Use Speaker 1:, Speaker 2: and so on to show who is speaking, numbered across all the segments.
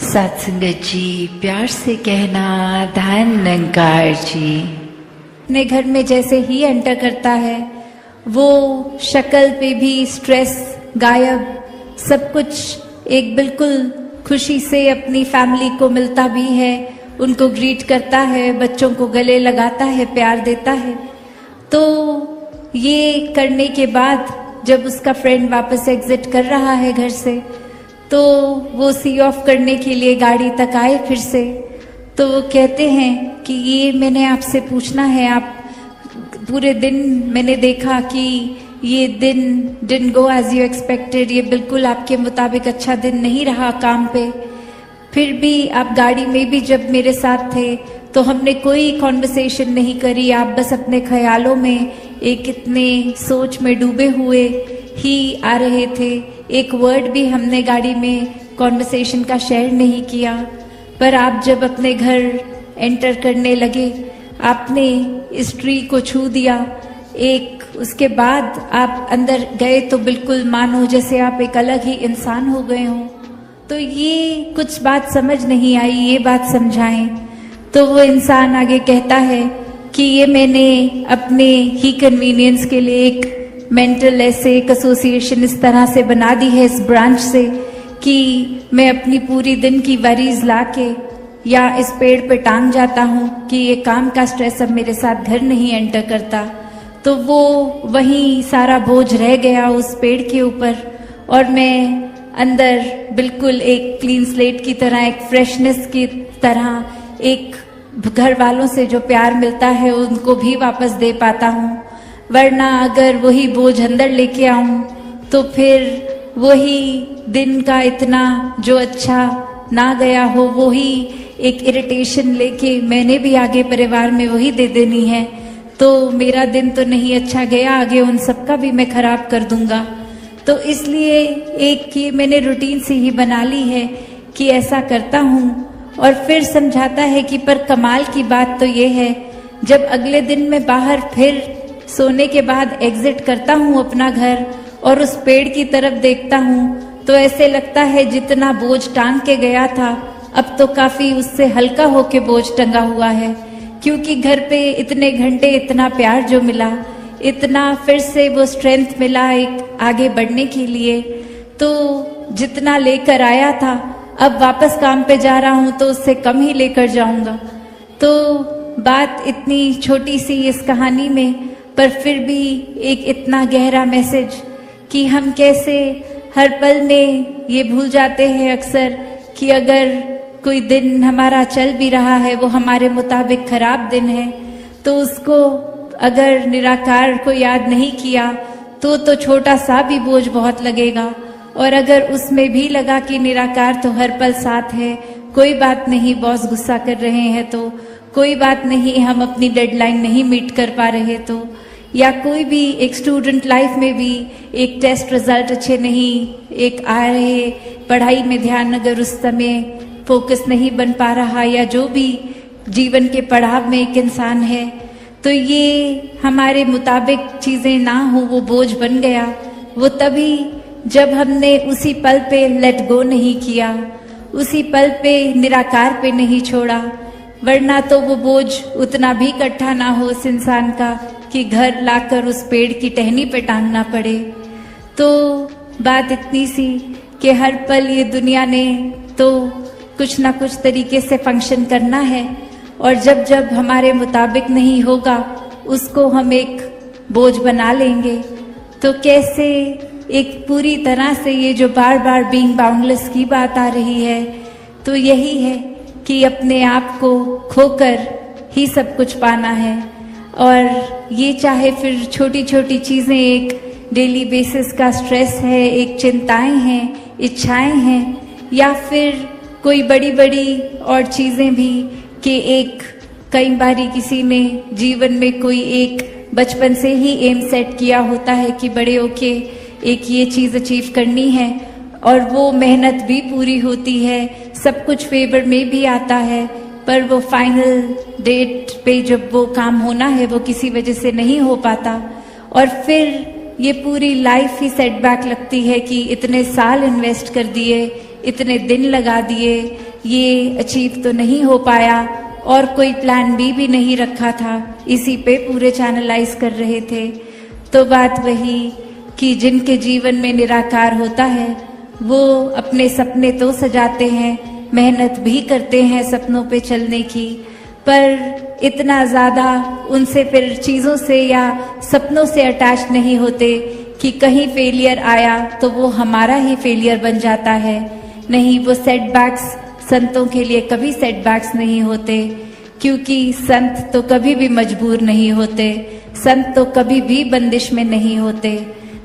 Speaker 1: सत्संगत जी, प्यार से कहना धन निरंकार जी।
Speaker 2: अपने घर में जैसे ही एंटर करता है वो शक्ल पे भी स्ट्रेस गायब, सब कुछ एक बिल्कुल खुशी से अपनी फैमिली को मिलता भी है, उनको ग्रीट करता है, बच्चों को गले लगाता है, प्यार देता है। तो ये करने के बाद जब उसका फ्रेंड वापस एग्जिट कर रहा है घर से, तो वो सी ऑफ करने के लिए गाड़ी तक आए फिर से, तो वो कहते हैं कि ये मैंने आपसे पूछना है, आप पूरे दिन मैंने देखा कि ये दिन didn't go as you expected, ये बिल्कुल आपके मुताबिक अच्छा दिन नहीं रहा काम पे। फिर भी आप गाड़ी में भी जब मेरे साथ थे तो हमने कोई कॉन्वर्सेशन नहीं करी, आप बस अपने ख्यालों में एक इतने सोच में डूबे हुए ही आ रहे थे, एक वर्ड भी हमने गाड़ी में कॉन्वर्सेशन का शेयर नहीं किया। पर आप जब अपने घर एंटर करने लगे, आपने इस ट्री को छू दिया, एक उसके बाद आप अंदर गए तो बिल्कुल मानो जैसे आप एक अलग ही इंसान हो गए हो। तो ये कुछ बात समझ नहीं आई, ये बात समझाएं। तो वो इंसान आगे कहता है कि ये मैंने अपने ही कन्वीनियंस के लिए एक मेंटल ऐसे एक एसोसिएशन इस तरह से बना दी है इस ब्रांच से कि मैं अपनी पूरी दिन की वरीज लाके या इस पेड़ पे टांग जाता हूँ कि ये काम का स्ट्रेस अब मेरे साथ घर नहीं एंटर करता। तो वो वहीं सारा बोझ रह गया उस पेड़ के ऊपर, और मैं अंदर बिल्कुल एक क्लीन स्लेट की तरह, एक फ्रेशनेस की तरह, एक घर वालों से जो प्यार मिलता है उनको भी वापस दे पाता हूँ। वरना अगर वही बोझ अंदर लेके आऊं तो फिर वही दिन का इतना जो अच्छा ना गया हो, वही एक इरिटेशन लेके मैंने भी आगे परिवार में वही दे देनी है। तो मेरा दिन तो नहीं अच्छा गया, आगे उन सबका भी मैं खराब कर दूंगा। तो इसलिए एक ये मैंने रूटीन से ही बना ली है कि ऐसा करता हूँ। और फिर समझाता है कि पर कमाल की बात तो ये है, जब अगले दिन मैं बाहर फिर सोने के बाद एग्जिट करता हूँ अपना घर और उस पेड़ की तरफ देखता हूँ तो ऐसे लगता है जितना बोझ टांग के गया था अब तो काफी उससे हल्का होके बोझ टंगा हुआ है, क्योंकि घर पे इतने घंटे इतना प्यार जो मिला, इतना फिर से वो स्ट्रेंथ मिला एक आगे बढ़ने के लिए। तो जितना लेकर आया था अब वापस काम पे जा रहा हूँ तो उससे कम ही लेकर जाऊंगा। तो बात इतनी छोटी सी इस कहानी में, पर फिर भी एक इतना गहरा मैसेज कि हम कैसे हर पल में ये भूल जाते हैं अक्सर कि अगर कोई दिन हमारा चल भी रहा है वो हमारे मुताबिक खराब दिन है, तो उसको अगर निराकार को याद नहीं किया तो छोटा सा भी बोझ बहुत लगेगा। और अगर उसमें भी लगा कि निराकार तो हर पल साथ है, कोई बात नहीं बॉस गुस्सा कर रहे हैं तो, कोई बात नहीं हम अपनी डेडलाइन नहीं मीट कर पा रहे तो, या कोई भी एक स्टूडेंट लाइफ में भी एक टेस्ट रिजल्ट अच्छे नहीं एक आ रहे, पढ़ाई में ध्यान अगर उस समय फोकस नहीं बन पा रहा, या जो भी जीवन के पड़ाव में एक इंसान है, तो ये हमारे मुताबिक चीजें ना हो वो बोझ बन गया। वो तभी जब हमने उसी पल पे लेट गो नहीं किया, उसी पल पे निराकार पे नहीं छोड़ा, वरना तो वो बोझ उतना भी इकट्ठा ना हो उस इंसान का कि घर लाकर उस पेड़ की टहनी पे टांगना पड़े। तो बात इतनी सी कि हर पल ये दुनिया ने तो कुछ ना कुछ तरीके से फंक्शन करना है, और जब जब हमारे मुताबिक नहीं होगा उसको हम एक बोझ बना लेंगे। तो कैसे एक पूरी तरह से ये जो बार बार बीइंग बाउंडलेस की बात आ रही है, तो यही है कि अपने आप को खोकर ही सब कुछ पाना है। और ये चाहे फिर छोटी छोटी चीजें, एक डेली बेसिस का स्ट्रेस है, एक चिंताएं हैं, इच्छाएं हैं, या फिर कोई बड़ी बड़ी और चीजें भी कि एक कई बारी किसी ने जीवन में कोई एक बचपन से ही एम सेट किया होता है कि बड़े होके एक ये चीज अचीव करनी है, और वो मेहनत भी पूरी होती है, सब कुछ फेवर में भी आता है, पर वो फाइनल डेट पे जब वो काम होना है वो किसी वजह से नहीं हो पाता, और फिर ये पूरी लाइफ ही सेटबैक लगती है कि इतने साल इन्वेस्ट कर दिए, इतने दिन लगा दिए, ये अचीव तो नहीं हो पाया और कोई प्लान बी भी नहीं रखा था, इसी पे पूरे चैनलाइज कर रहे थे। तो बात वही कि जिनके जीवन में निराकार होता है वो अपने सपने तो सजाते हैं, मेहनत भी करते हैं सपनों पे चलने की, पर इतना ज्यादा उनसे फिर चीजों से या सपनों से अटैच नहीं होते कि कहीं फेलियर आया तो वो हमारा ही फेलियर बन जाता है। नहीं, वो सेटबैक्स संतों के लिए कभी सेटबैक्स नहीं होते, क्योंकि संत तो कभी भी मजबूर नहीं होते, संत तो कभी भी बंदिश में नहीं होते।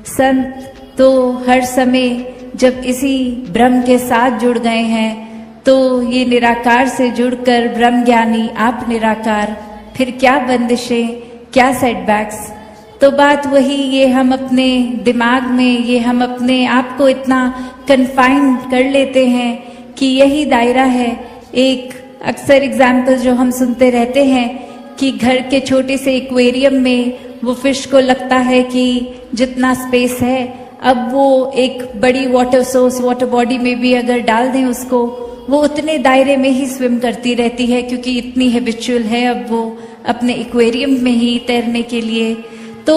Speaker 2: संत तो हर समय जब इसी ब्रह्म के साथ जुड़ गए हैं तो ये निराकार से जुड़कर ब्रह्म ज्ञानी आप निराकार, फिर क्या बंदिशें, क्या सेटबैक्स। तो बात वही, ये हम अपने दिमाग में, ये हम अपने आप को इतना कन्फाइंड कर लेते हैं कि यही दायरा है। एक अक्सर एग्जाम्पल जो हम सुनते रहते हैं कि घर के छोटे से एक्वेरियम में वो फिश को लगता है कि जितना स्पेस है, अब वो एक बड़ी वाटर सोर्स, वाटर बॉडी में भी अगर डाल दें उसको, वो उतने दायरे में ही स्विम करती रहती है, क्योंकि इतनी हैबिचुअल है अब वो अपने एक्वेरियम में ही तैरने के लिए। तो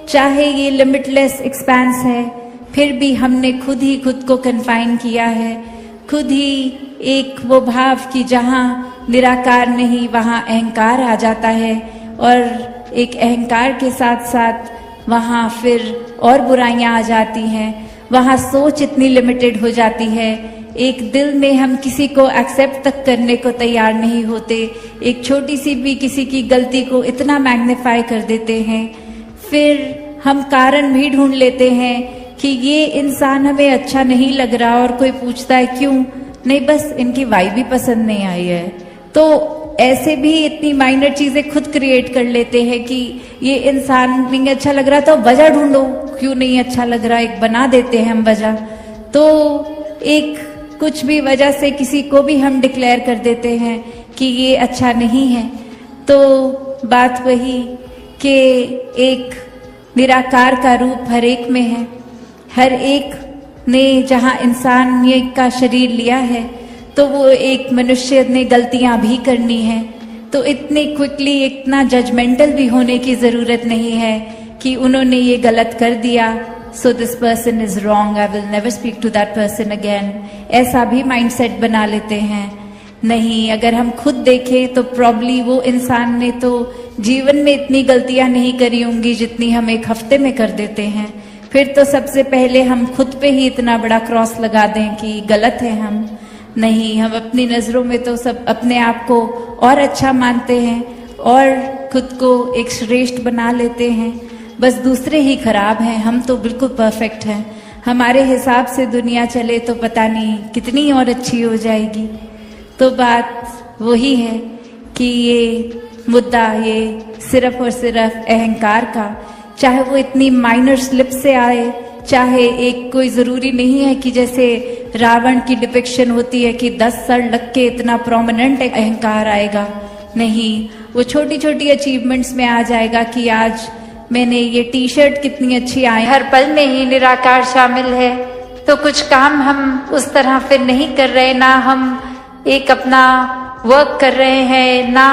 Speaker 2: चाहे ये लिमिटलेस एक्सपेंस है, फिर भी हमने खुद ही खुद को कन्फाइन किया है, खुद ही एक वो भाव कि जहाँ निराकार नहीं वहाँ अहंकार आ जाता है, और एक अहंकार के साथ साथ वहाँ फिर और बुराइयां आ जाती हैं, वहाँ सोच इतनी लिमिटेड हो जाती है, एक दिल में हम किसी को एक्सेप्ट तक करने को तैयार नहीं होते, एक छोटी सी भी किसी की गलती को इतना मैग्नीफाई कर देते हैं। फिर हम कारण भी ढूंढ लेते हैं कि ये इंसान हमें अच्छा नहीं लग रहा, और कोई पूछता है क्यों, नहीं बस इनकी वाइब भी पसंद नहीं आई है। तो ऐसे भी इतनी माइनर चीजें खुद क्रिएट कर लेते हैं कि ये इंसान नहीं अच्छा लग रहा, तो वजह ढूंढो क्यों नहीं अच्छा लग रहा, एक बना देते हैं हम वजह। तो एक कुछ भी वजह से किसी को भी हम डिक्लेयर कर देते हैं कि ये अच्छा नहीं है। तो बात वही कि एक निराकार का रूप हर एक में है, हर एक ने जहाँ इंसानियत का शरीर लिया है तो वो एक मनुष्य ने गलतियां भी करनी है। तो इतने क्विकली इतना जजमेंटल भी होने की जरूरत नहीं है कि उन्होंने ये गलत कर दिया, so this person is wrong, I will never speak to that person again, ऐसा भी माइंडसेट बना लेते हैं। नहीं, अगर हम खुद देखें तो प्रॉब्ली वो इंसान ने तो जीवन में इतनी गलतियां नहीं करी होंगी जितनी हम एक हफ्ते में कर देते हैं। फिर तो सबसे पहले हम खुद पे ही इतना बड़ा क्रॉस लगा दें कि गलत है हम। नहीं, हम अपनी नजरों में तो सब अपने आप को और अच्छा मानते हैं और खुद को एक श्रेष्ठ बना लेते हैं, बस दूसरे ही खराब हैं, हम तो बिल्कुल परफेक्ट हैं। हमारे हिसाब से दुनिया चले तो पता नहीं कितनी और अच्छी हो जाएगी। तो बात वही है कि ये मुद्दा ये सिर्फ और सिर्फ अहंकार का, चाहे वो इतनी माइनर स्लिप से आए, चाहे एक कोई जरूरी नहीं है कि जैसे रावण की डिपिक्शन होती है कि 10 सर लग के इतना प्रोमिनेंट अहंकार आएगा। नहीं, वो छोटी छोटी अचीवमेंट्स में आ जाएगा कि आज मैंने ये टी शर्ट कितनी अच्छी आई, हर पल में ही निराकार शामिल है। तो कुछ काम हम उस तरह फिर नहीं कर रहे, ना हम एक अपना वर्क कर रहे हैं, ना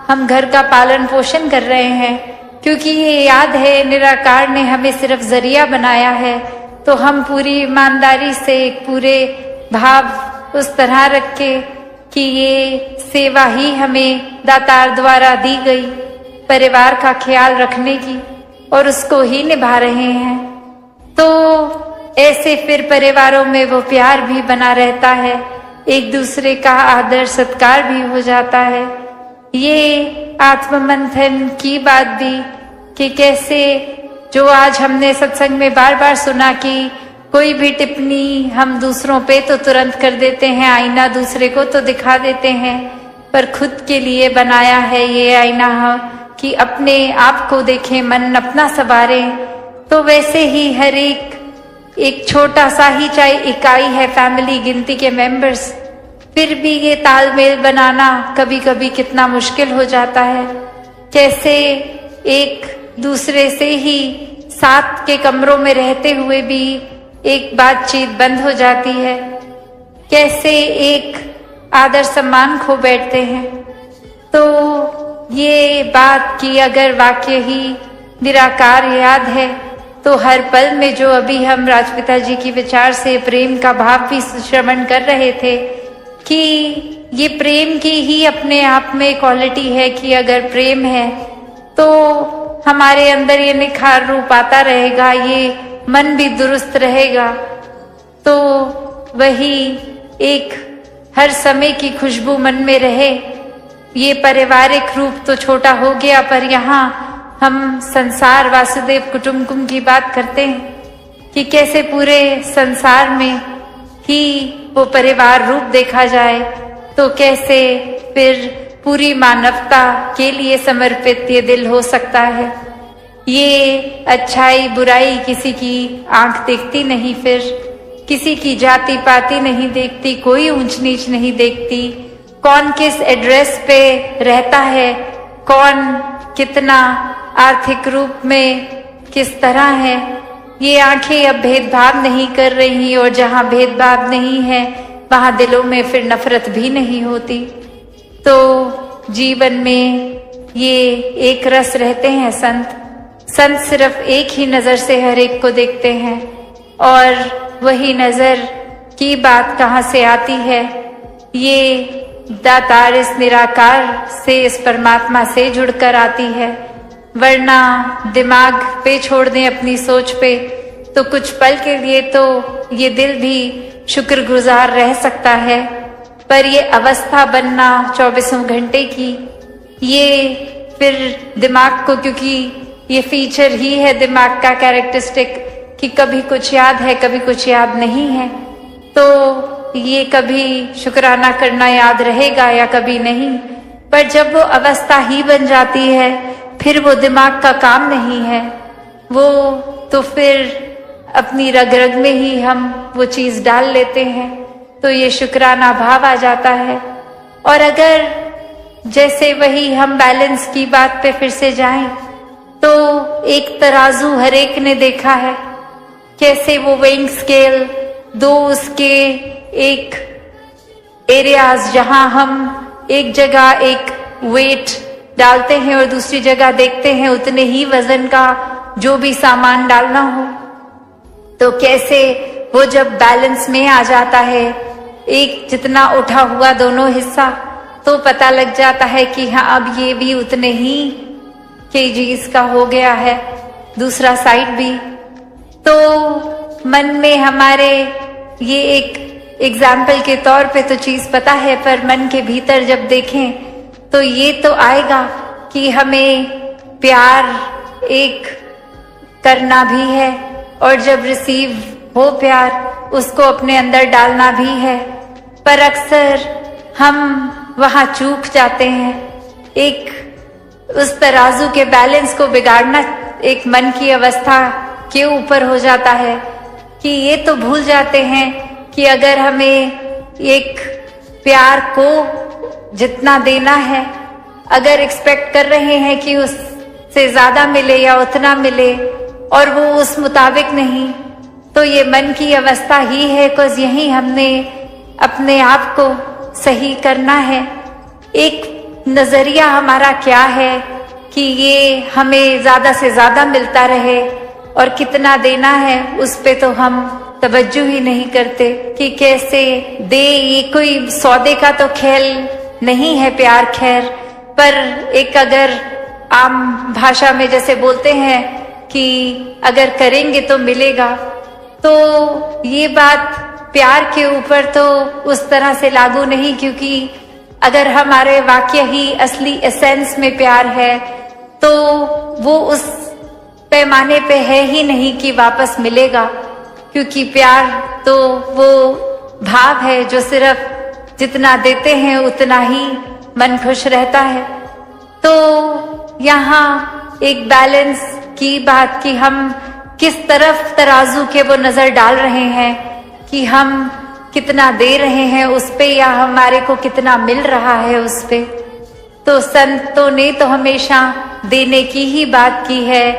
Speaker 2: हम घर का पालन पोषण कर रहे हैं, क्योंकि ये याद है निराकार ने हमें सिर्फ जरिया बनाया है। तो हम पूरी ईमानदारी से पूरे भाव उस तरह रख के कि ये सेवा ही हमें दातार द्वारा दी गई परिवार का ख्याल रखने की, और उसको ही निभा रहे हैं। तो ऐसे फिर परिवारों में वो प्यार भी बना रहता है, एक दूसरे का आदर सत्कार भी हो जाता है। ये आत्ममंथन की बात भी कि कैसे जो आज हमने सत्संग में बार बार सुना कि कोई भी टिप्पणी हम दूसरों पे तो तुरंत कर देते हैं, आईना दूसरे को तो दिखा देते हैं, पर खुद के लिए बनाया है ये आईना कि अपने आप को देखें, मन अपना संवारें। तो वैसे ही हर एक छोटा सा ही चाहे इकाई है फैमिली गिनती के मेंबर्स, फिर भी ये तालमेल बनाना कभी कभी कितना मुश्किल हो जाता है। कैसे एक दूसरे से ही साथ के कमरों में रहते हुए भी एक बातचीत बंद हो जाती है, कैसे एक आदर सम्मान खो बैठते हैं। तो ये बात कि अगर वाक्य ही निराकार याद है तो हर पल में जो अभी हम राजपिता जी की विचार से प्रेम का भाव भी श्रवण कर रहे थे कि ये प्रेम की ही अपने आप में क्वालिटी है कि अगर प्रेम है तो हमारे अंदर ये निखार रूप आता रहेगा, ये मन भी दुरुस्त रहेगा। तो वही एक हर समय की खुशबू मन में रहे। ये पारिवारिक रूप तो छोटा हो गया, पर यहाँ हम संसार वासुदेव कुटुंबकम की बात करते हैं कि कैसे पूरे संसार में ही वो परिवार रूप देखा जाए, तो कैसे फिर पूरी मानवता के लिए समर्पित ये दिल हो सकता है। ये अच्छाई बुराई किसी की आंख देखती नहीं, फिर किसी की जाति पाति नहीं देखती, कोई ऊंच नीच नहीं देखती, कौन किस एड्रेस पे रहता है, कौन कितना आर्थिक रूप में किस तरह है, ये आंखें अब भेदभाव नहीं कर रही। और जहाँ भेदभाव नहीं है वहां दिलों में फिर नफरत भी नहीं होती। तो जीवन में ये एक रस रहते हैं संत। संत सिर्फ एक ही नजर से हर एक को देखते हैं, और वही नजर की बात कहाँ से आती है, ये दातार इस निराकार से, इस परमात्मा से जुड़कर आती है। वरना दिमाग पे छोड़ दें अपनी सोच पे तो कुछ पल के लिए तो ये दिल भी शुक्रगुजार रह सकता है, पर ये अवस्था बनना 24 घंटे की, ये फिर दिमाग को, क्योंकि ये फीचर ही है दिमाग का कैरेक्टरिस्टिक कि कभी कुछ याद है कभी कुछ याद नहीं है, तो ये कभी शुक्राना करना याद रहेगा या कभी नहीं। पर जब वो अवस्था ही बन जाती है फिर वो दिमाग का काम नहीं है, वो तो फिर अपनी रग रग में ही हम वो चीज डाल लेते हैं, तो ये शुक्राना भाव आ जाता है। और अगर जैसे वही हम बैलेंस की बात पे फिर से जाएं तो एक तराजू हर एक ने देखा है, कैसे वो वेइंग स्केल दो उसके एक एरियाज जहां हम एक जगह एक वेट डालते हैं और दूसरी जगह देखते हैं उतने ही वजन का जो भी सामान डालना हो, तो कैसे वो जब बैलेंस में आ जाता है, एक जितना उठा हुआ दोनों हिस्सा, तो पता लग जाता है कि हाँ अब ये भी उतने ही केजीज का हो गया है, दूसरा साइड भी। तो मन में हमारे ये एक एग्जाम्पल के तौर पे तो चीज पता है, पर मन के भीतर जब देखें तो ये तो आएगा कि हमें प्यार एक करना भी है, और जब रिसीव हो प्यार उसको अपने अंदर डालना भी है। पर अक्सर हम वहां चूक जाते हैं। एक उस तराजू के बैलेंस को बिगाड़ना एक मन की अवस्था के ऊपर हो जाता है कि ये तो भूल जाते हैं कि अगर हमें एक प्यार को जितना देना है, अगर एक्सपेक्ट कर रहे हैं कि उससे ज्यादा मिले या उतना मिले और वो उस मुताबिक नहीं, तो ये मन की अवस्था ही है। बिकॉज यही हमने अपने आप को सही करना है। एक नजरिया हमारा क्या है कि ये हमें ज्यादा से ज्यादा मिलता रहे और कितना देना है उस पे तो हम तवज्जो ही नहीं करते कि कैसे दे। ये कोई सौदे का तो खेल नहीं है प्यार, खैर, पर एक अगर आम भाषा में जैसे बोलते हैं कि अगर करेंगे तो मिलेगा, तो ये बात प्यार के ऊपर तो उस तरह से लागू नहीं, क्योंकि अगर हमारे वाक्य ही असली एसेंस में प्यार है तो वो उस पैमाने पे है ही नहीं कि वापस मिलेगा, क्योंकि प्यार तो वो भाव है जो सिर्फ जितना देते हैं उतना ही मन खुश रहता है। तो यहाँ एक बैलेंस की बात कि हम किस तरफ तराजू के वो नजर डाल रहे हैं कि हम कितना दे रहे हैं उस पे या हमारे को कितना मिल रहा है उस पे। तो संतों ने तो हमेशा देने की ही बात की है।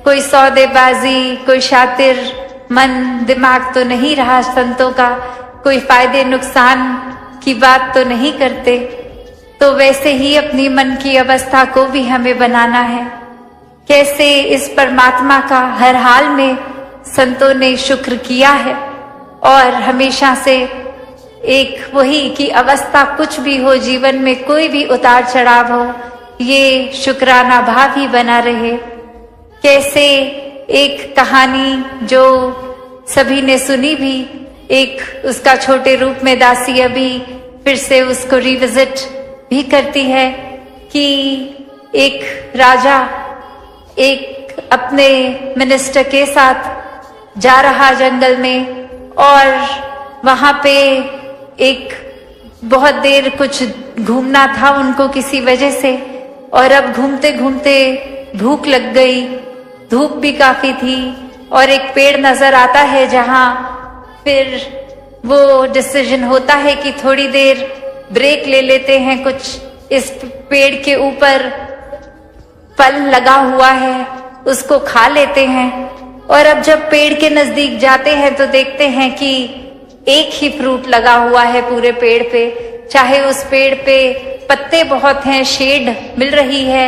Speaker 2: कोई सौदेबाजी, कोई शातिर मन दिमाग तो नहीं रहा संतों का। कोई फायदे नुकसान की बात तो नहीं करते, तो वैसे ही अपनी मन की अवस्था को भी हमें बनाना है। कैसे इस परमात्मा का हर हाल में संतों ने शुक्र किया है, और हमेशा से एक वही की अवस्था, कुछ भी हो जीवन में, कोई भी उतार चढ़ाव हो, ये शुक्राना भाव ही बना रहे। कैसे एक कहानी जो सभी ने सुनी भी, एक उसका छोटे रूप में दासी अभी फिर से उसको रिविजिट भी करती है कि एक राजा एक अपने मिनिस्टर के साथ जा रहा जंगल में, और वहां पे एक बहुत देर कुछ घूमना था उनको किसी वजह से, और अब घूमते घूमते भूख लग गई, धूप भी काफी थी, और एक पेड़ नजर आता है जहां फिर वो डिसीजन होता है कि थोड़ी देर ब्रेक ले लेते हैं। कुछ इस पेड़ के ऊपर फल लगा हुआ है, उसको खा लेते हैं। और अब जब पेड़ के नजदीक जाते हैं तो देखते हैं कि एक ही फ्रूट लगा हुआ है पूरे पेड़ पे, चाहे उस पेड़ पे पत्ते बहुत हैं, शेड मिल रही है,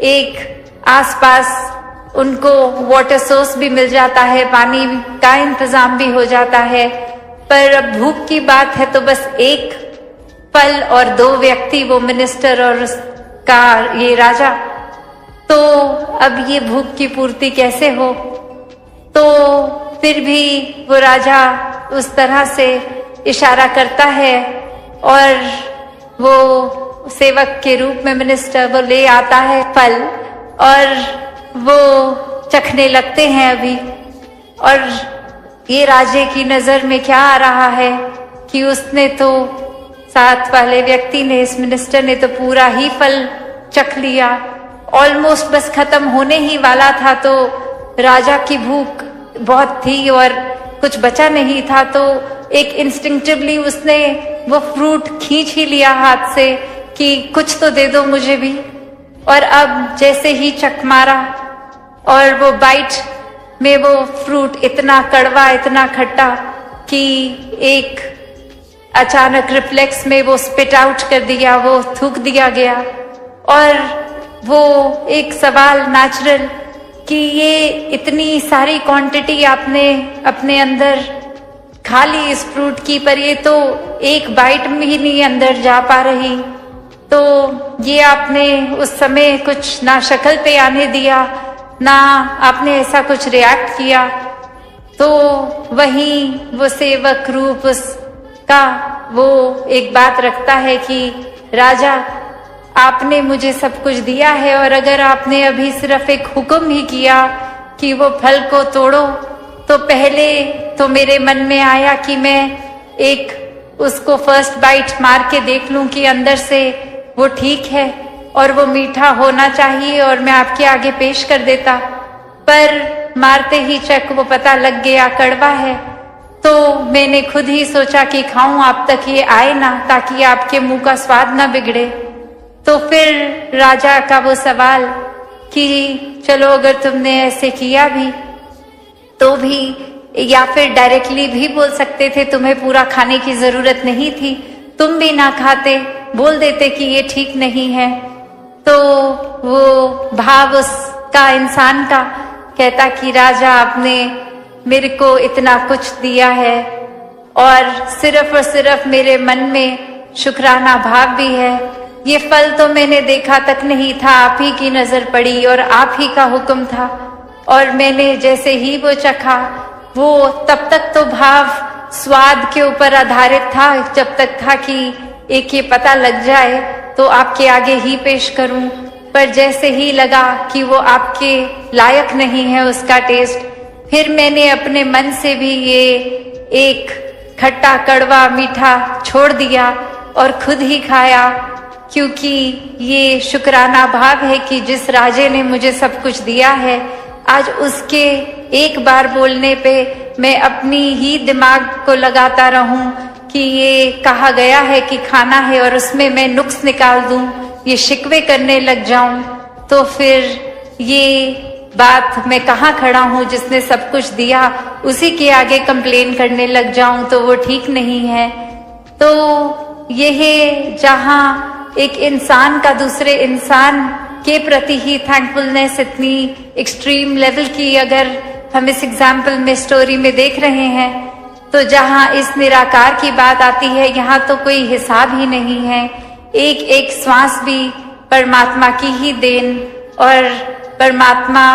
Speaker 2: एक आसपास उनको वाटर सोर्स भी मिल जाता है, पानी का इंतजाम भी हो जाता है। पर अब भूख की बात है तो बस एक फल और दो व्यक्ति, वो मिनिस्टर और उसका ये राजा। तो अब ये भूख की पूर्ति कैसे हो? तो फिर भी वो राजा उस तरह से इशारा करता है, और वो सेवक के रूप में मिनिस्टर वो ले आता है फल, और वो चखने लगते हैं अभी। और ये राजे की नजर में क्या आ रहा है कि उसने तो, साथ वाले व्यक्ति ने, इस मिनिस्टर ने तो पूरा ही फल चख लिया, ऑलमोस्ट बस खत्म होने ही वाला था। तो राजा की भूख बहुत थी और कुछ बचा नहीं था, तो एक इंस्टिंक्टिवली उसने वो फ्रूट खींच ही लिया हाथ से कि कुछ तो दे दो मुझे भी। और अब जैसे ही चख मारा, और वो बाइट में वो फ्रूट इतना कड़वा, इतना खट्टा कि एक अचानक रिफ्लेक्स में वो स्पिट आउट कर दिया, वो थूक दिया गया। और वो एक सवाल नेचुरल कि ये इतनी सारी क्वांटिटी आपने अपने अंदर खा ली इस फ्रूट की, पर ये तो एक बाइट में ही नहीं अंदर जा पा रही। तो ये आपने उस समय कुछ ना शक्ल पे आने दिया, ना आपने ऐसा कुछ रिएक्ट किया। तो वहीं वो सेवक रूप उसका वो एक बात रखता है कि राजा, आपने मुझे सब कुछ दिया है, और अगर आपने अभी सिर्फ एक हुक्म ही किया कि वो फल को तोड़ो, तो पहले तो मेरे मन में आया कि मैं एक उसको फर्स्ट बाइट मार के देख लूं कि अंदर से वो ठीक है और वो मीठा होना चाहिए, और मैं आपके आगे पेश कर देता। पर मारते ही चक वो पता लग गया कड़वा है। तो मैंने खुद ही सोचा कि खाऊं, आप तक ये आए ना, ताकि आपके मुंह का स्वाद ना बिगड़े। तो फिर राजा का वो सवाल कि चलो अगर तुमने ऐसे किया भी तो भी, या फिर डायरेक्टली भी बोल सकते थे तुम्हें पूरा खाने की जरूरत नहीं थी, तुम भी ना खाते, बोल देते कि ये ठीक नहीं है। तो वो भाव उसका, इंसान का, कहता कि राजा, आपने मेरे को इतना कुछ दिया है, और सिर्फ मेरे मन में शुक्राना भाव भी है। ये फल तो मैंने देखा तक नहीं था, आप ही की नजर पड़ी और आप ही का हुक्म था, और मैंने जैसे ही वो चखा, वो तब तक तो भाव स्वाद के ऊपर आधारित था, जब तक था कि एक ये पता लग जाए तो आपके आगे ही पेश करूं। पर जैसे ही लगा कि वो आपके लायक नहीं है उसका टेस्ट, फिर मैंने अपने मन से भी ये एक खट्टा कड़वा मीठा छोड़ दिया और खुद ही खाया, क्योंकि ये शुक्राना भाव है कि जिस राजे ने मुझे सब कुछ दिया है, आज उसके एक बार बोलने पे मैं अपनी ही दिमाग को लगाता रहूं कि ये कहा गया है कि खाना है, और उसमें मैं नुक्स निकाल दूं, ये शिकवे करने लग जाऊं, तो फिर ये बात मैं कहाँ खड़ा हूँ जिसने सब कुछ दिया, उसी के आगे कंप्लेन करने लग जाऊं तो वो ठीक नहीं है। तो ये है जहाँ एक इंसान का दूसरे इंसान के प्रति ही थैंकफुलनेस इतनी एक्सट्रीम लेवल की अगर हम इस एग्जाम्पल में स्टोरी में देख रहे हैं, तो जहाँ इस निराकार की बात आती है, यहाँ तो कोई हिसाब ही नहीं है। एक एक श्वास भी परमात्मा की ही देन, और परमात्मा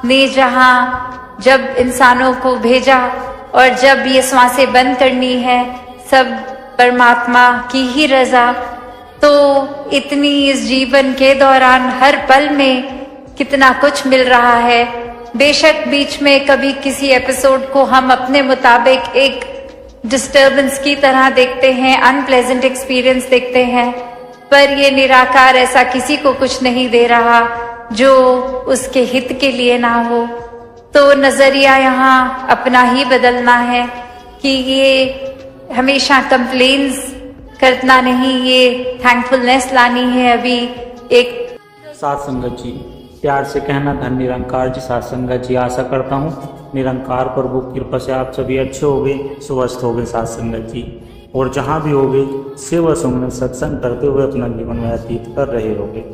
Speaker 2: ने जहाँ जब इंसानों को भेजा और जब ये श्वासें बंद करनी है, सब परमात्मा की ही रजा। तो इतनी इस जीवन के दौरान हर पल में कितना कुछ मिल रहा है। बेशक बीच में कभी किसी एपिसोड को हम अपने मुताबिक एक डिस्टर्बेंस की तरह देखते हैं, अनप्लेजेंट एक्सपीरियंस देखते हैं, पर ये निराकार ऐसा किसी को कुछ नहीं दे रहा जो उसके हित के लिए ना हो। तो नजरिया यहाँ अपना ही बदलना है कि ये हमेशा कंप्लेन्स करना नहीं, ये थैंकफुलनेस लानी है। अभी एक
Speaker 3: साथ संगत जी, प्यार से कहना धन निरंकार जी। साथ संगत जी, आशा करता हूँ निरंकार प्रभु की कृपा से आप सभी अच्छे होंगे, स्वस्थ होंगे साथ संगत जी, और जहाँ भी होंगे सेवा सुमन सत्संग करते हुए अपना जीवन व्यतीत कर रहे होंगे।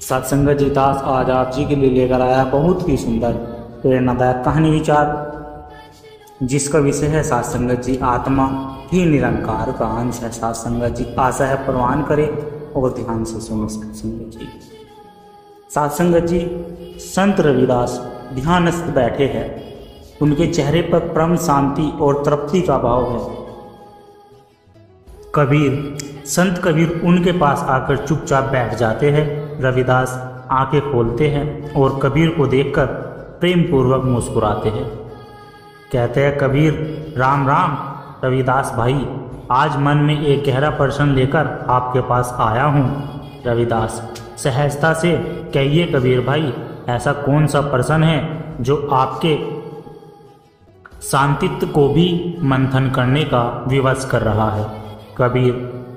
Speaker 3: साथ संगत जी, दास आज आप जी के लिए लेकर आया बहुत ही सुंदर प्रेरणादायक कहानी विचार, जिसका विषय है साथ संगत जी आत्मा ही निरंकार का अंश है। साथ संगत जी, आशा है प्रवान करें और ध्यान से सुनो साथ संगत जी। साथ संगत जी, संत रविदास ध्यानस्थ बैठे हैं, उनके चेहरे पर परम शांति और तृप्ति का भाव है। संत कबीर उनके पास आकर चुपचाप बैठ जाते हैं। रविदास आंखें खोलते हैं और कबीर को देखकर प्रेम पूर्वक मुस्कुराते हैं। कहते हैं, कबीर राम राम। रविदास भाई, आज मन में एक गहरा प्रश्न लेकर आपके पास आया हूँ। रविदास सहजता से, कहिए कबीर भाई, ऐसा कौन सा प्रश्न है जो आपके शांतित्व को भी मंथन करने का विवश कर रहा है। कबीर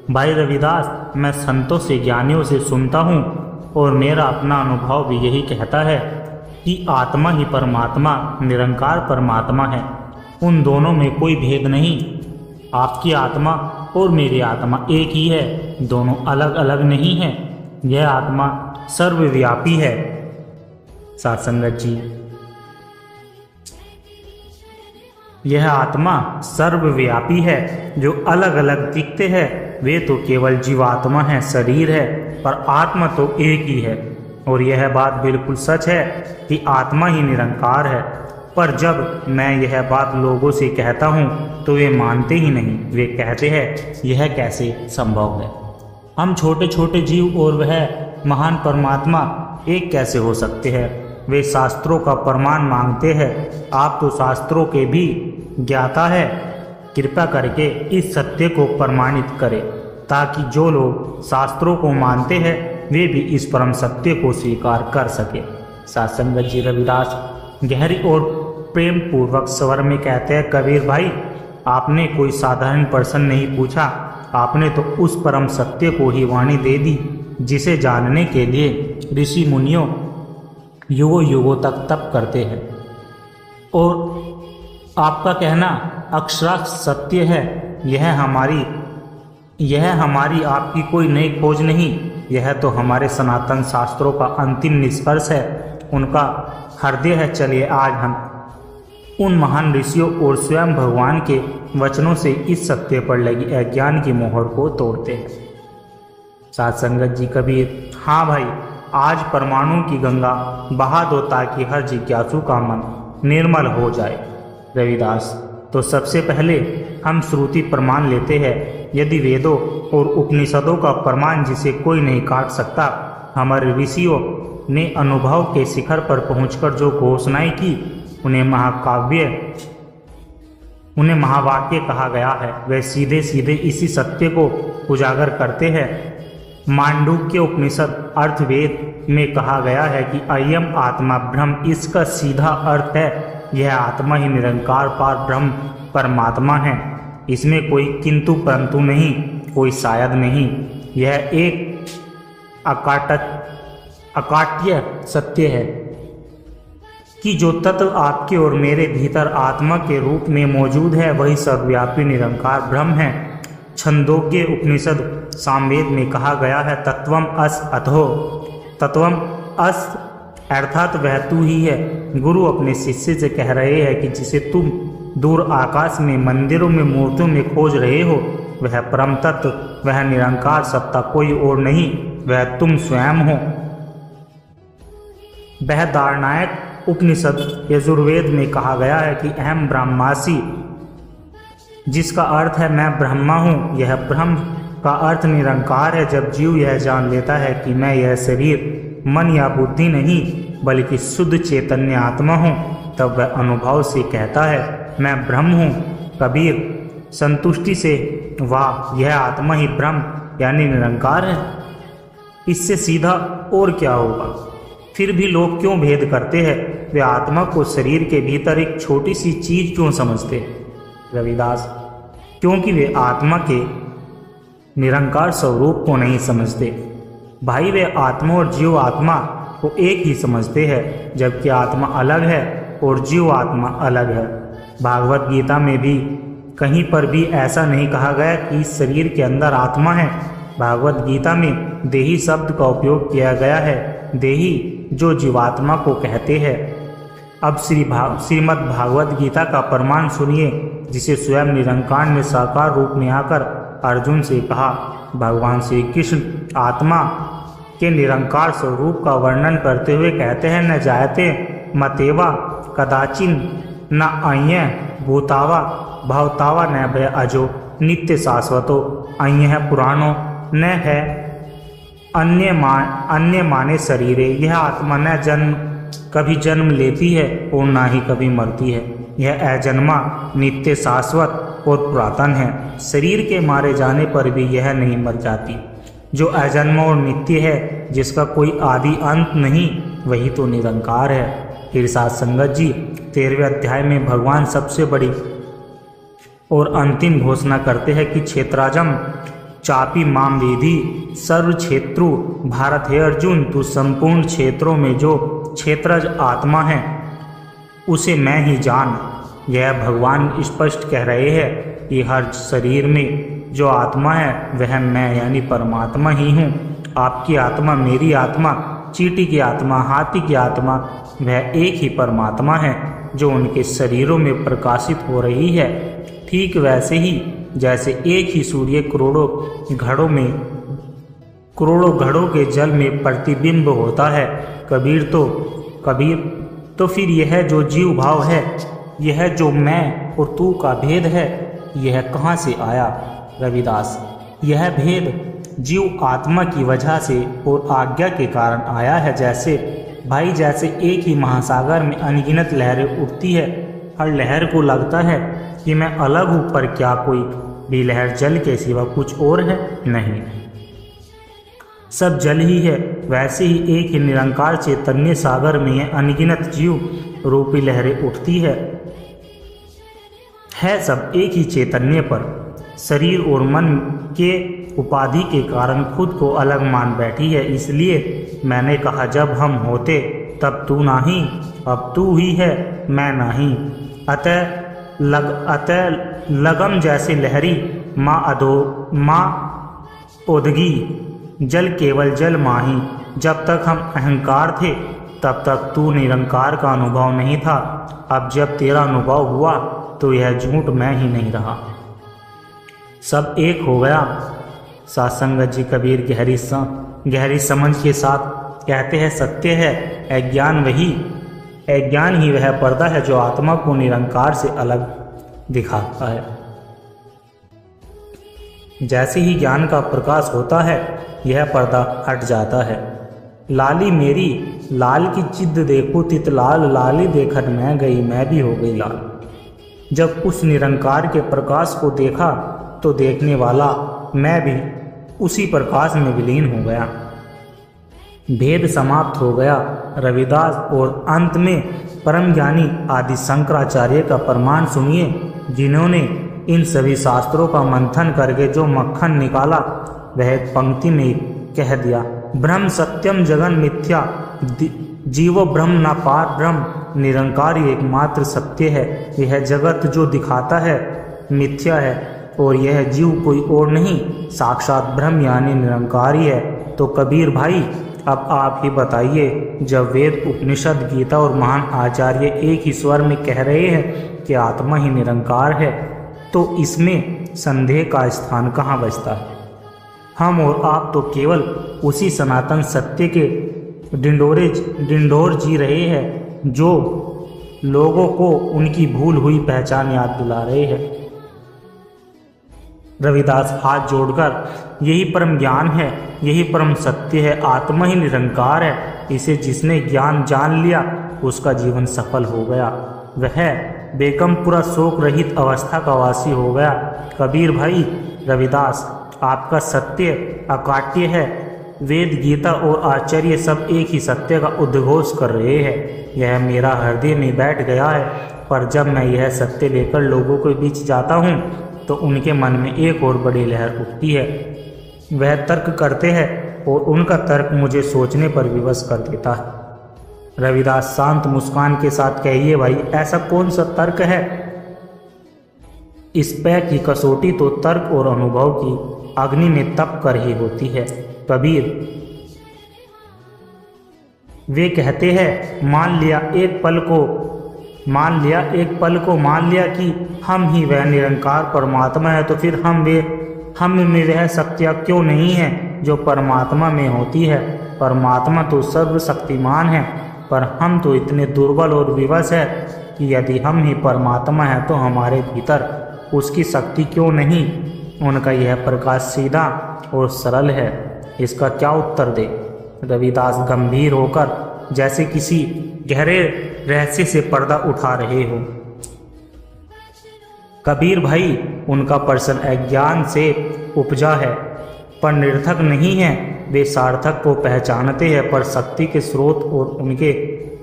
Speaker 3: भाई रविदास, मैं संतों से, ज्ञानियों से सुनता हूँ और मेरा अपना अनुभव भी यही कहता है कि आत्मा ही परमात्मा, निरंकार परमात्मा है। उन दोनों में कोई भेद नहीं। आपकी आत्मा और मेरी आत्मा एक ही है, दोनों अलग अलग नहीं है। यह आत्मा सर्वव्यापी है। साथ संगत जी, यह आत्मा सर्वव्यापी है। जो अलग अलग दिखते हैं वे तो केवल जीवात्मा है, शरीर है, पर आत्मा तो एक ही है। और यह बात बिल्कुल सच है कि आत्मा ही निरंकार है। पर जब मैं यह बात लोगों से कहता हूँ तो वे मानते ही नहीं। वे कहते हैं, यह कैसे संभव है? हम छोटे छोटे जीव और वह महान परमात्मा एक कैसे हो सकते हैं? वे शास्त्रों का प्रमाण मांगते हैं। आप तो शास्त्रों के भी ज्ञाता है। कृपा करके इस सत्य को प्रमाणित करें, ताकि जो लोग शास्त्रों को मानते हैं वे भी इस परम सत्य को स्वीकार कर सके। साथ संगत जी, रविदास गहरी और प्रेम पूर्वक स्वर में कहते हैं, कबीर भाई, आपने कोई साधारण प्रश्न नहीं पूछा, आपने तो उस परम सत्य को ही वाणी दे दी जिसे जानने के लिए ऋषि मुनियों युगों युगों तक तप करते हैं। और आपका कहना अक्षरार्थ सत्य है। यह हमारी आपकी कोई नई खोज नहीं, यह तो हमारे सनातन शास्त्रों का अंतिम निष्कर्ष है, उनका हृदय है। चलिए आज हम उन महान ऋषियों और स्वयं भगवान के वचनों से इस सत्य पर लगी अज्ञान की मोहर को तोड़ते हैं। साथ संगत जी, कबीर हाँ भाई, आज परमाणु की गंगा बहा दो ताकि हर जिज्ञासु का मन निर्मल हो जाए। रविदास, तो सबसे पहले हम श्रुति प्रमाण लेते हैं। यदि वेदों और उपनिषदों का प्रमाण जिसे कोई नहीं काट सकता, हमारे ऋषियों ने अनुभव के शिखर पर पहुंचकर जो घोषणाएं की, उन्हें महावाक्य कहा गया है। वे सीधे सीधे इसी सत्य को उजागर करते हैं। मांडूक्य उपनिषद अर्थवेद में कहा गया है कि अयम आत्मा ब्रह्म, इसका सीधा अर्थ है यह आत्मा ही निरंकार पार ब्रह्म परमात्मा है। इसमें कोई किंतु परंतु नहीं, कोई शायद नहीं। यह एक अकाट्य सत्य है कि जो तत्व आपके और मेरे भीतर आत्मा के रूप में मौजूद है वही सर्वव्यापी निरंकार ब्रह्म है। छंदोग्य उपनिषद सामवेद में कहा गया है, तत्वम अस अथो। तत्वम अस अर्थात वह तू ही है। गुरु अपने शिष्य से कह रहे हैं कि जिसे तुम दूर आकाश में, मंदिरों में, मूर्तियों में खोज रहे हो, वह परम तत्व, वह निरंकार सत्ता कोई और नहीं, वह तुम स्वयं हो। बृहदारण्यक उपनिषद यजुर्वेद में कहा गया है कि अहम ब्रह्मासि, जिसका अर्थ है मैं ब्रह्मा हूँ। यह ब्रह्म का अर्थ निरंकार है। जब जीव यह जान लेता है कि मैं यह शरीर, मन या बुद्धि नहीं बल्कि शुद्ध चैतन्य आत्मा हूँ, तब वह अनुभव से कहता है मैं ब्रह्म हूँ। कबीर संतुष्टि से, वाह, यह आत्मा ही ब्रह्म यानी निरंकार है, इससे सीधा और क्या होगा। फिर भी लोग क्यों भेद करते हैं? वे आत्मा को शरीर के भीतर एक छोटी सी चीज क्यों समझते हैं? रविदास, क्योंकि वे आत्मा के निरंकार स्वरूप को नहीं समझते। भाई, वे आत्मा और जीव आत्मा को एक ही समझते हैं, जबकि आत्मा अलग है और जीव आत्मा अलग है। भागवत गीता में भी कहीं पर भी ऐसा नहीं कहा गया कि इस शरीर के अंदर आत्मा है। भागवत गीता में देही शब्द का उपयोग किया गया है, देही जो जीवात्मा को कहते हैं। अब श्रीमद् भागवत गीता का प्रमाण सुनिए, जिसे स्वयं निरंकार ने साकार रूप में आकर अर्जुन से कहा। भगवान श्री कृष्ण आत्मा के निरंकार स्वरूप का वर्णन करते हुए कहते हैं, न जायते मतेवा कदाचिन न अय्य भूतावा भवतावा न भय अजो नित्य शाश्वतो अय्य पुराणो न है अन्य माने शरीरे। यह आत्मा न कभी जन्म लेती है और ना ही कभी मरती है। यह अजन्मा, नित्य, शाश्वत और पुरातन है। शरीर के मारे जाने पर भी यह नहीं मर जाती। जो अजन्मा और नित्य है, जिसका कोई आदि अंत नहीं, वही तो निरंकार है। फिर साथ संगत जी 13वें अध्याय में भगवान सबसे बड़ी और अंतिम घोषणा करते हैं कि क्षेत्राजम चापी माम वेदी सर्व क्षेत्रु भारत। है अर्जुन, तू संपूर्ण क्षेत्रों में जो क्षेत्रज आत्मा है उसे मैं ही जान। यह भगवान स्पष्ट कह रहे हैं कि हर शरीर में जो आत्मा है वह मैं यानी परमात्मा ही हूँ। आपकी आत्मा, मेरी आत्मा, चींटी की आत्मा, हाथी की आत्मा, वह एक ही परमात्मा है जो उनके शरीरों में प्रकाशित हो रही है। ठीक वैसे ही जैसे एक ही सूर्य करोड़ों घड़ों के जल में प्रतिबिंब होता है। कबीर तो फिर यह जो जीव भाव है, यह जो मैं और तू का भेद है, यह कहाँ से आया? रविदास, यह भेद जीव आत्मा की वजह से और आज्ञा के कारण आया है। जैसे एक ही महासागर में अनगिनत लहरें उठती है, हर लहर को लगता है कि मैं अलग हूँ, पर क्या कोई भी लहर जल के सिवा कुछ और है? नहीं, सब जल ही है। वैसे ही एक ही निरंकार चैतन्य सागर में यह अनगिनत जीव रूपी लहरें उठती है सब एक ही चैतन्य पर। शरीर और मन के उपाधि के कारण खुद को अलग मान बैठी है। इसलिए मैंने कहा, जब हम होते तब तू नहीं, अब तू ही है, मैं नहीं। अतः लगम जैसे लहरी माँ ओदगी, जल केवल जल माही। जब तक हम अहंकार थे तब तक तू निरंकार का अनुभव नहीं था। अब जब तेरा अनुभव हुआ तो यह झूठ मैं ही नहीं रहा, सब एक हो गया। सत्संगत जी कबीर गहरी समझ के साथ कहते हैं, सत्य है अज्ञान ही वह पर्दा है जो आत्मा को निरंकार से अलग दिखाता है। जैसे ही ज्ञान का प्रकाश होता है, यह पर्दा हट जाता है। लाली मेरी लाल की जिद देखो तित लाल, लाली देखन मैं गई, मैं भी हो गई लाल। जब उस निरंकार के प्रकाश को देखा तो देखने वाला मैं भी उसी प्रकाश में विलीन हो गया। भेद समाप्त हो गया। रविदास और अंत में परम ज्ञानी आदि शंकराचार्य का प्रमाण सुनिए, जिन्होंने इन सभी शास्त्रों का मंथन करके जो मक्खन निकाला वह एक पंक्ति में कह दिया, ब्रह्म सत्यम जगन मिथ्या, जीवो ब्रह्म न पार ब्रह्म। निरंकार ही एकमात्र सत्य है। यह जगत जो दिखाता है मिथ्या है, और यह जीव कोई और नहीं साक्षात ब्रह्म यानी निरंकार ही है। तो कबीर भाई अब आप ही बताइए, जब वेद उपनिषद गीता और महान आचार्य एक ही स्वर में कह रहे हैं कि आत्मा ही निरंकार है, तो इसमें संदेह का स्थान कहाँ बचता है? हम और आप तो केवल उसी सनातन सत्य के डिंडोर जी रहे हैं जो लोगों को उनकी भूल हुई पहचान याद दिला रहे हैं। रविदास हाथ जोड़कर यही परम ज्ञान है, यही परम सत्य है, आत्मा ही निरंकार है, इसे जिसने ज्ञान जान लिया उसका जीवन सफल हो गया, वह बेकमपुरा शोक रहित अवस्था का वासी हो गया। कबीर भाई रविदास आपका सत्य अकाट्य है, वेद गीता और आचार्य सब एक ही सत्य का उद्घोष कर रहे हैं। यह मेरा हृदय में बैठ गया है, पर जब मैं यह सत्य लेकर लोगों के बीच जाता हूँ तो उनके मन में एक और बड़ी लहर उठती है। वह तर्क करते हैं और उनका तर्क मुझे सोचने पर विवश कर देता है। रविदास शांत मुस्कान के साथ कहिए भाई, ऐसा कौन सा तर्क है? इस पै की कसौटी तो तर्क और अनुभव की अग्नि में तप कर ही होती है। कबीर वे कहते हैं, मान लिया एक पल को मान लिया कि हम ही वह निरंकार परमात्मा है, तो फिर हम में वह शक्तियाँ क्यों नहीं है जो परमात्मा में होती है? परमात्मा तो सर्वशक्तिमान है, पर हम तो इतने दुर्बल और विवश है कि यदि हम ही परमात्मा है तो हमारे भीतर उसकी शक्ति क्यों नहीं? उनका यह प्रकाश सीधा और सरल है, इसका क्या उत्तर दे? रविदास गंभीर होकर जैसे किसी गहरे रहस्य से पर्दा उठा रहे हो। कबीर भाई उनका प्रश्न अज्ञान से उपजा है पर निरर्थक नहीं है। वे सार्थक को पहचानते हैं पर शक्ति के स्रोत और उनके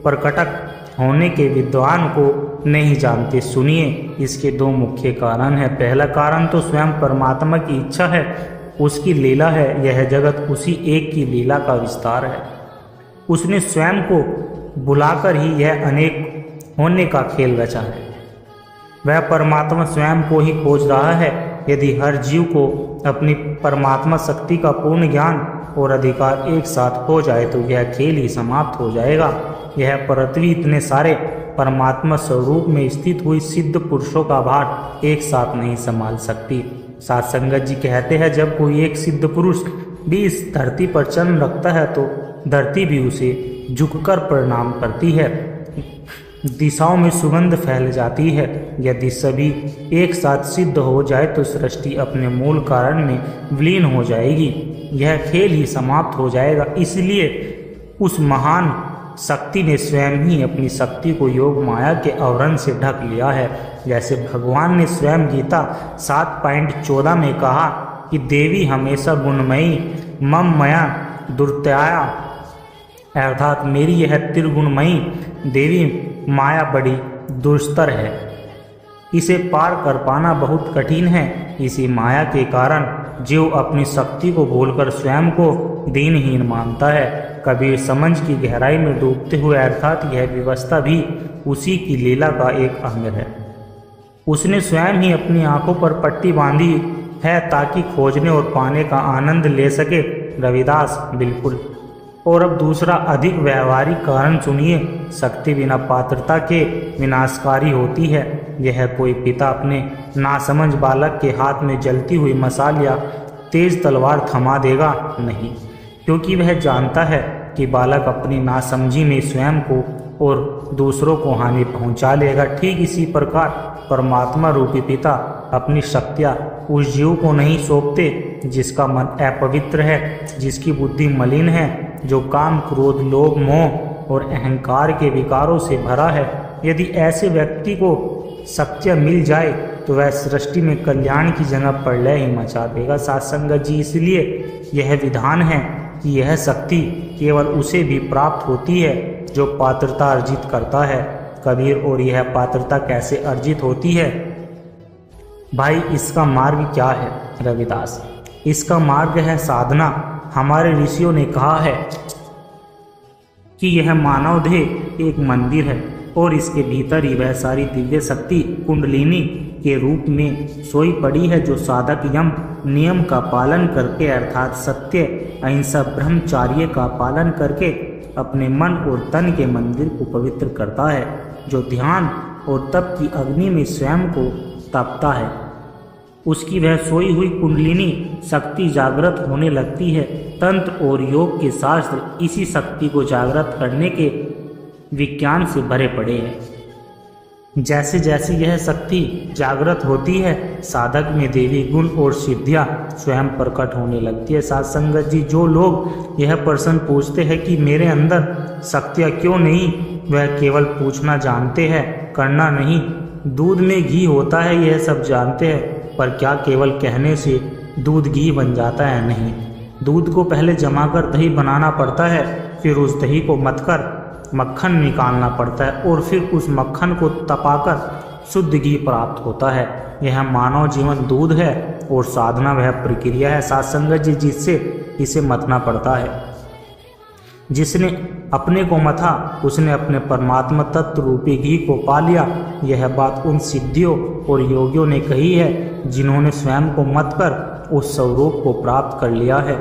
Speaker 3: प्रकटक होने के विद्वान को नहीं जानते। सुनिए, इसके दो मुख्य कारण हैं। पहला कारण तो स्वयं परमात्मा की इच्छा है, उसकी लीला है। यह जगत उसी एक की लीला का विस्तार है। उसने स्वयं को बुलाकर ही यह अनेक होने का खेल रचा है। वह परमात्मा स्वयं को ही खोज रहा है। यदि हर जीव को अपनी परमात्मा शक्ति का पूर्ण ज्ञान और अधिकार एक साथ हो जाए तो यह खेल ही समाप्त हो जाएगा। यह पृथ्वी इतने सारे परमात्मा स्वरूप में स्थित हुई सिद्ध पुरुषों का भार एक साथ नहीं संभाल सकती। साथ संगत जी कहते हैं, जब कोई एक सिद्ध पुरुष भी इस धरती पर चरण रखता है तो धरती भी उसे झुककर प्रणाम करती है। दिशाओं में सुगंध फैल जाती है। यदि सभी एक साथ सिद्ध हो जाए तो सृष्टि अपने मूल कारण में विलीन हो जाएगी। यह खेल ही समाप्त हो जाएगा। इसलिए उस महान शक्ति ने स्वयं ही अपनी शक्ति को योग माया के आवरण से ढक लिया है। जैसे भगवान ने स्वयं गीता 7.14 में कहा कि देवी हमेशा गुणमयी मम मया दुर्त्याया, अर्थात मेरी यह त्रिगुणमयी देवी माया बड़ी दुस्तर है, इसे पार कर पाना बहुत कठिन है। इसी माया के कारण जीव अपनी शक्ति को भूलकर स्वयं को दीनहीन मानता है। कबीर समझ की गहराई में डूबते हुए, अर्थात यह व्यवस्था भी उसी की लीला का एक अंग है। उसने स्वयं ही अपनी आंखों पर पट्टी बांधी है ताकि खोजने और पाने का आनंद ले सके। रविदास बिल्कुल। और अब दूसरा अधिक व्यवहारिक कारण सुनिए। शक्ति बिना पात्रता के विनाशकारी होती है। यह कोई पिता अपने नासमझ बालक के हाथ में जलती हुई मशाल या तेज तलवार थमा देगा नहीं, क्योंकि वह जानता है कि बालक अपनी नासमझी में स्वयं को और दूसरों को हानि पहुंचा लेगा। ठीक इसी प्रकार परमात्मा रूपी पिता अपनी शक्तियाँ उस जीव को नहीं सौंपते जिसका मन अपवित्र है, जिसकी बुद्धि मलिन है, जो काम क्रोध लोभ मोह और अहंकार के विकारों से भरा है। यदि ऐसे व्यक्ति को शक्तियाँ मिल जाए तो वह सृष्टि में कल्याण की जगह प्रलय ही मचा देगा। साथ संगत जी, इसलिए यह विधान है कि यह शक्ति केवल उसे भी प्राप्त होती है जो पात्रता अर्जित करता है। कबीर, और यह पात्रता कैसे अर्जित होती है भाई? इसका मार्ग क्या है? रविदास, इसका मार्ग है साधना। हमारे ऋषियों ने कहा है कि यह मानव देह एक मंदिर है और इसके भीतर ही वह सारी दिव्य शक्ति कुंडलिनी के रूप में सोई पड़ी है, जो साधक यम नियम का पालन करके अर्थात सत्य, अहिंसा, ब्रह्मचार्य का पालन करके अपने मन और तन के मंदिर को पवित्र करता है, जो ध्यान और तप की अग्नि में स्वयं को तपता है, उसकी वह सोई हुई कुंडलिनी शक्ति जागृत होने लगती है। तंत्र और योग के शास्त्र इसी शक्ति को जागृत करने के विज्ञान से भरे पड़े हैं। जैसे जैसे यह शक्ति जागृत होती है, साधक में देवी गुण और सिद्धियां स्वयं प्रकट होने लगती है। साथ संगत जी, जो लोग यह प्रश्न पूछते हैं कि मेरे अंदर शक्तियां क्यों नहीं, वह केवल पूछना जानते हैं, करना नहीं। दूध में घी होता है, यह सब जानते हैं, पर क्या केवल कहने से दूध घी बन जाता है? नहीं। दूध को पहले जमाकर दही बनाना पड़ता है, फिर उस दही को मथकर मक्खन निकालना पड़ता है और फिर उस मक्खन को तपाकर शुद्ध घी प्राप्त होता है। यह मानव जीवन दूध है और साधना वह प्रक्रिया है साथ संगत जी, जिससे इसे मथना पड़ता है। जिसने अपने को मथा, उसने अपने परमात्मा तत्व रूपी घी को पा लिया। यह बात उन सिद्धियों और योगियों ने कही है जिन्होंने स्वयं को मत कर उस स्वरूप को प्राप्त कर लिया है।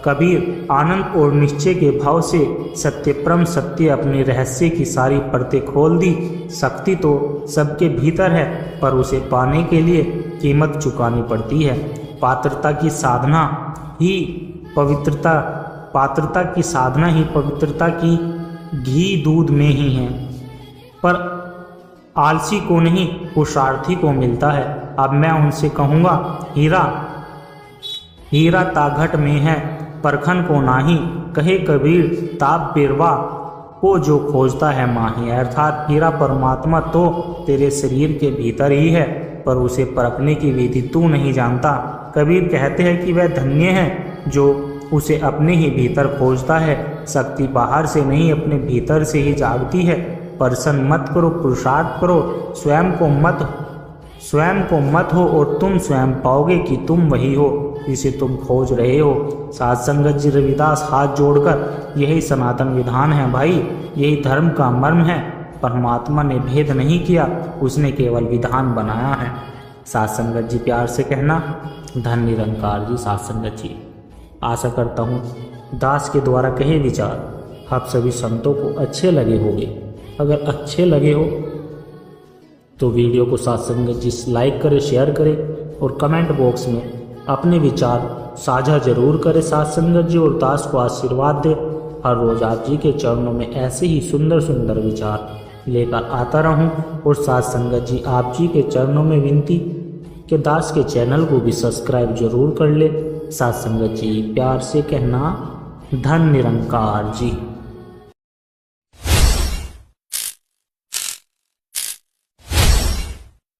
Speaker 3: कबीर आनंद और निश्चय के भाव से सत्य परम सत्य अपने रहस्य की सारी परतें खोल दी। शक्ति तो सबके भीतर है, पर उसे पाने के लिए कीमत चुकानी पड़ती है। पात्रता की साधना ही पवित्रता की घी दूध में ही है, पर आलसी को नहीं, पुरुषार्थी को मिलता है। अब मैं उनसे कहूँगा, हीरा ताघट में है, परखन को नाही, कहे कबीर ताप बिरवा को जो खोजता है माही। अर्थात हीरा परमात्मा तो तेरे शरीर के भीतर ही है, पर उसे परखने की विधि तू नहीं जानता। कबीर कहते हैं कि वह धन्य है जो उसे अपने ही भीतर खोजता है। शक्ति बाहर से नहीं, अपने भीतर से ही जागती है। प्रसन्न मत करो, पुरुषार्थ करो, स्वयं को मत हो और तुम स्वयं पाओगे कि तुम वही हो जिसे तुम खोज रहे हो। साथ संगत जी, रविदास हाथ जोड़कर यही सनातन विधान है भाई, यही धर्म का मर्म है। परमात्मा ने भेद नहीं किया, उसने केवल विधान बनाया है। साथ संगत जी, प्यार से कहना धन निरंकार जी। साथ संगत जी, आशा करता हूँ दास के द्वारा कहे विचार आप सभी संतों को अच्छे लगे होंगे। अगर अच्छे लगे हो तो वीडियो को साथ संगत जी लाइक करें, शेयर करें और कमेंट बॉक्स में अपने विचार साझा जरूर करें साथ संगत जी, और दास को आशीर्वाद दे। हर रोज आप जी के चरणों में ऐसे ही सुंदर सुंदर विचार लेकर आता रहूं। और साथ संगत जी, आप जी के चरणों में विनती कि दास के चैनल को भी सब्सक्राइब जरूर कर ले। साथ संगत जी, प्यार से कहना धन निरंकार जी।